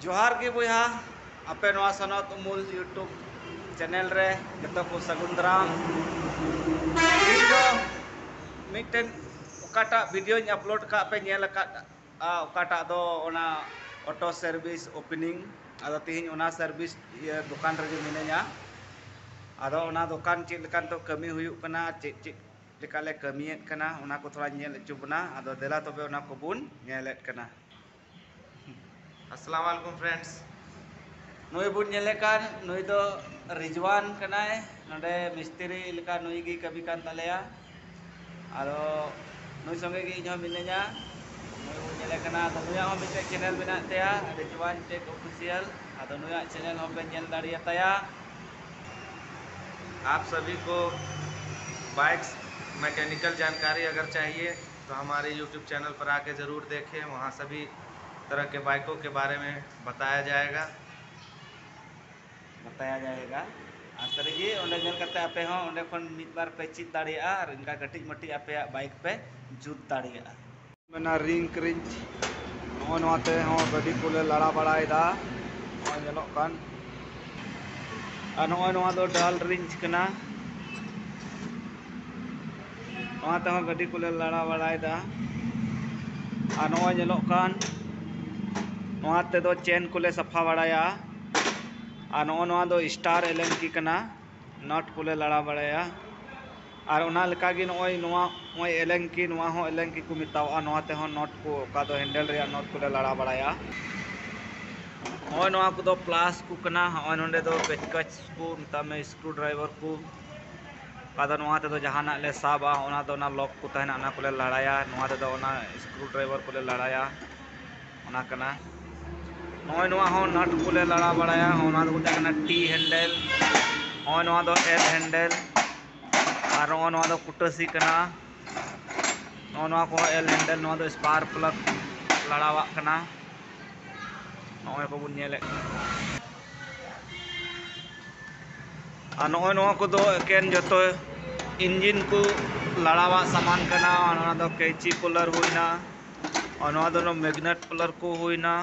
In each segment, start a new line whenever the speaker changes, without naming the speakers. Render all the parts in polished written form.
जोहार के बोया आपे नवा सनत उमुल यूट्यूब चैनल रे जतो को सगुन दाराम वीडियो मिटन ओकाटा वीडियो अपलोड का पे नेल का ओकाटा दो ओना ऑटो सर्विस ओपनिंग आदो तिहिन ओना सर्विस ये दुकान रे मिनेया आदो ओना दुकान चेक लेकान तो कमी हुयुक कना चेक लेकाले कमियत कना ओना को थोड़ा नेल चुबना आदो देला तबे ओना को बुन नेलेत कना।
अस्सलाम वालेकुम फ्रेंड्स।
नुई बुन नेलेकान नुई दो रिजवान कनाय नडे मिस्त्री लेका नुई गी कभी कान तलेया आरो नुई संगे गी इᱧ मिनेया नुई बुन नेले कना तो नुया हो मिटे चैनल मेना तेया रिजवान टेक ऑफिशियल आदो नुया चैनल हो पे नेल दाड़िया तया।
आप सभी को बाइक्स मैकेनिकल जानकारी अगर चाहिए तो हमारे YouTube चैनल पर आके ज़रूर देखें। वहाँ सभी तरह के बाइकों के बारे में बताया जाएगा।
सरीगे ओंडे नेल कते आपे हो ओंडे खन मिद बार पे चित दाड़िया आर इनका कटिज मटी आपे बाइक पे जुत दाड़िया मेना रिंग क्रिंच नो नोते हो गाड़ी को ले लड़ा बड़ायदा नो नेलोक कान आ नो नो दो डाल रिंच कना नोते हो गाड़ी को ले लड़ा बड़ायदा आ नो नेलोक कान नोते दो चेन को ले सफा बड़ाया और नो दो स्टार एलएनकी कना नट को ले लड़ा बड़ाया और ओना लेका गे नोय नोआ ओय एलएनकी नोआ हो एलएनकी को मितावा नोते हो नट को का दो हैंडल रे नट को ले लड़ा बड़ाया ओय नोआ को दो प्लास को कना ओय नोंडे दो पेचकच को मिता में स्क्रू ड्राइवर को का दो नोआ ते दो जहाना ले साबा ओना दो ना लॉक को तहना ओना को ले लड़ाया नोआ ते दो ओना स्क्रू ड्राइवर को ले लड़ाया ओना कना नोय नोआ हो नट को ले लड़ा बड़ाया ओना दो कना टी हैंडल ओय नोआ दो एल हैंडल और नोआ दो कुटसी कना नोआ को एल हैंडल नोआ दो स्पार्क प्लग लड़ावा कना नोय को बुन नेले आ नोय नोआ को दो एकेन जतो इंजन को लड़ावा सामान कना ओना दो कैची पुलर हुइना और नोआ दो मैग्नेट पुलर को हुइना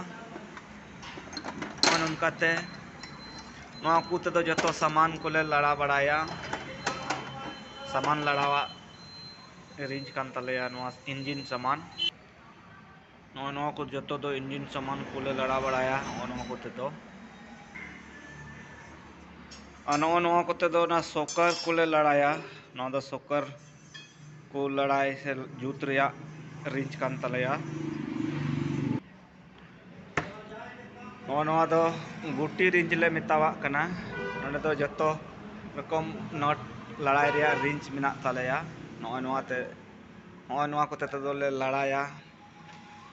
उनकाते नोआ कुते दो जतो सामान को ले लड़ा बड़ाया सामान लड़ावा रेंज कान तलेया नोआ इंजन सामान नोआ को जतो दो इंजन सामान को ले लड़ा बड़ाया नोआ कुते दो नोआ कुते दो ना सोकर को ले लड़ाया नोआ दो सोकर को लड़ाई से जूत रिया रेंज कान तलेया नोआ दो गुटी रेंज ले मितावा कना नोंडे दो जतो रकम नट लड़ाई रिया रेंज मेना तालेया नोआ कोते दो ले लड़ाया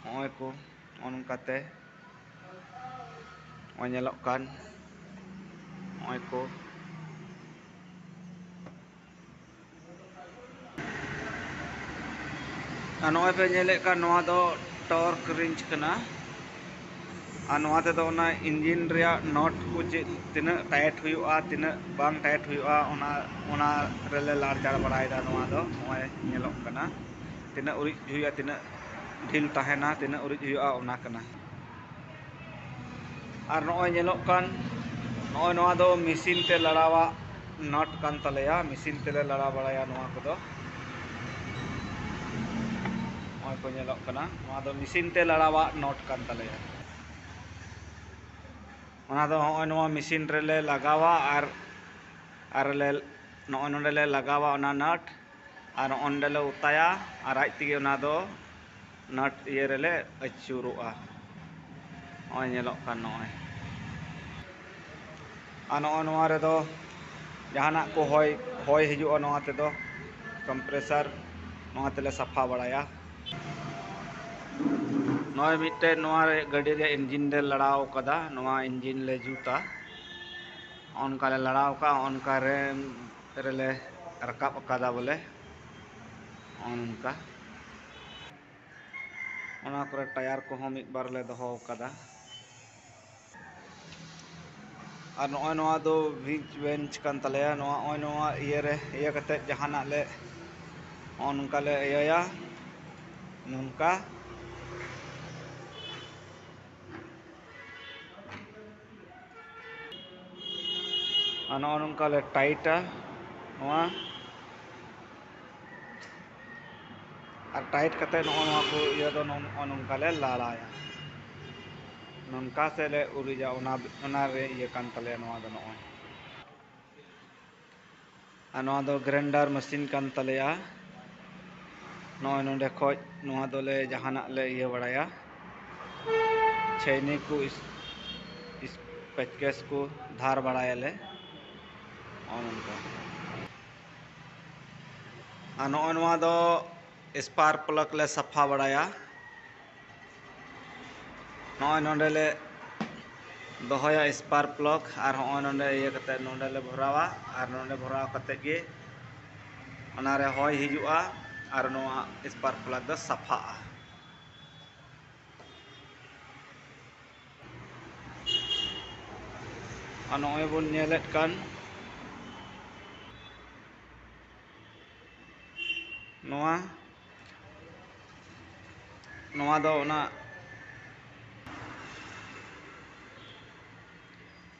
नोय को ओनकाते ओय नेलोक कान नोय को नोय पे नेले का नोआ दो टॉर्क रेंज कना और नोआते दो ना इंजन रिया नट को तीना टाइट हुआ तीना बांग टाइट हुआ ओना रेले लाड़ चाड़ बड़ायदा नोआ दो नोय नेलोक कना तीना उरिज हुआ तीना ढील तहना तीना उरिज हुआ ओना कना और नोय नेलोक कान नोय नोआ दो मशीन ते लड़ावा नट कान तलेया मशीन ते लड़ा बड़ाया नोआ को दो नोय को नेलोक कना नोआ दो मशीन ते लड़ावा नट कान तलेया ओना दो नोआ मशीन रेले लगावा और ले नोय नोंडे ले लगावा ओना नट और ओंडे ले उताया और आज तिगे ओना दो नट ये रेले अचुरुआ नोय नेलोक कान नोय और नोआ रे दो जहाना को होय हिजुआ नोआ ते दो कंप्रेसर नोआ तेले सफा बड़ाया नोय मिटे नोआ रे गाड़ी रे इंजन ले लड़ाव कदा नोआ इंजन ले जूता ओनका ले लड़ाव का ओनका रे ले रकाब कदा बोले ओनका ओना करे टायर को हम एक बार ले दोहो कदा और नोआ दो विंच बेंच कान तलेया नोआ ये रे ये कते जहाना ले ओनका ले या नोनका नौका ले टाइटा टाइट करते को ये नौका ले लाड़ाया नौका से ले उरिजा ये कान तले नॉय ग्राइंडर मशीन कान तलेया नॉय नोंडे खोज ले जहाना ले ये बड़ाया छैनी को इस पैकेज को धार बड़ाया ले नॉय स्पार्क प्लग ले सफा बड़ाया नॉय नोंडे ले दोहया स्पार्क प्लग और नोंडे ये कते नोंडे ले भरावा और नोंडे भराव कते गे ओनारे हॉय हिजुआ और नोआ स्पार्क प्लग दो सफा नॉय बन नेलेट कान नोआ दो ओना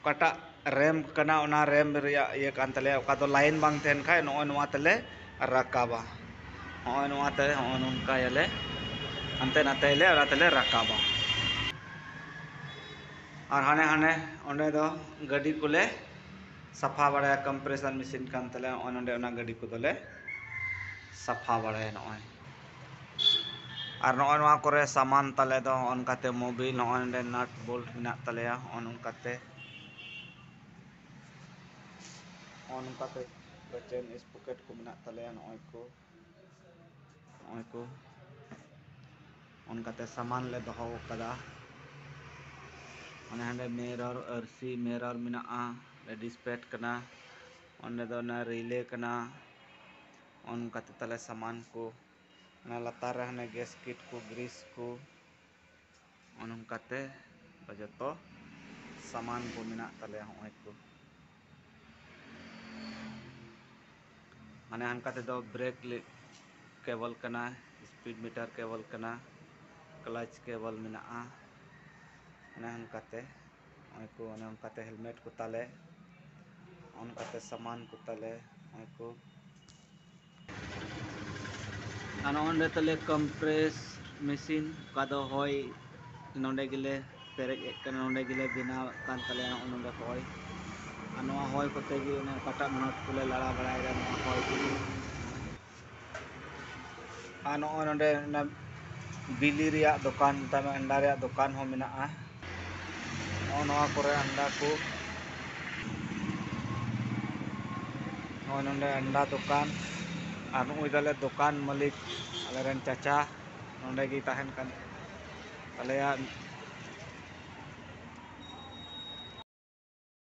कटा रैम कना ओना रैम रिया ये कान तले ओका दो लाइन बांग तेन खाय नॉय नोआ तले रकाबा नॉय नोआ ते नोंका यले अंते नाते ले ओना तले रकाबा और हाने हाने ओंडे दो गाड़ी को ले सफा बड़ाया कंप्रेसर मशीन कान तले ओंडे ओना गाड़ी को दोले सफा बड़ाया नॉय और नॉय नोआ करे सामान तले दो ओनकाते मोबिल नॉय ओंडे नट बोल्ट मिना तलेया ओनकाते चेन स्पॉकेट को मिना तलेया नॉय को ओनकाते सामान ले दोहो कदा ओने मिरर आरसी मिरर मिना डिस्पेट कना ओंडे दो ना रिले कना ओनकाते तले सामान को ना लतार हने गैस किट को ग्रीस को ओनकाते जतो सामान को मिना तले होय को माने हनकाते दो ब्रेक केबल कना स्पीड मीटर केबल कना क्लच केबल मिना हनकाते हनकाते हेलमेट को ताले हनकाते सामान को ताले को ओंडे तले कंप्रेस मशीन का दो होय नोंडे गिले पेरेज एकना नोंडे गिले बिना कान तले नोंडे होय नोआ होय कोते गे कटा नट को ले लड़ा बड़ाया नोआ होय नोआ नोंडे बिली रिया दुकान तमे अंडा रिया दुकान हो मिना नोआ करे अंडा को नोंडे अंडा दुकान और नुई दले दुकान मालिक आलेरन चाचा नोंडे गी ताहेन कान तलेया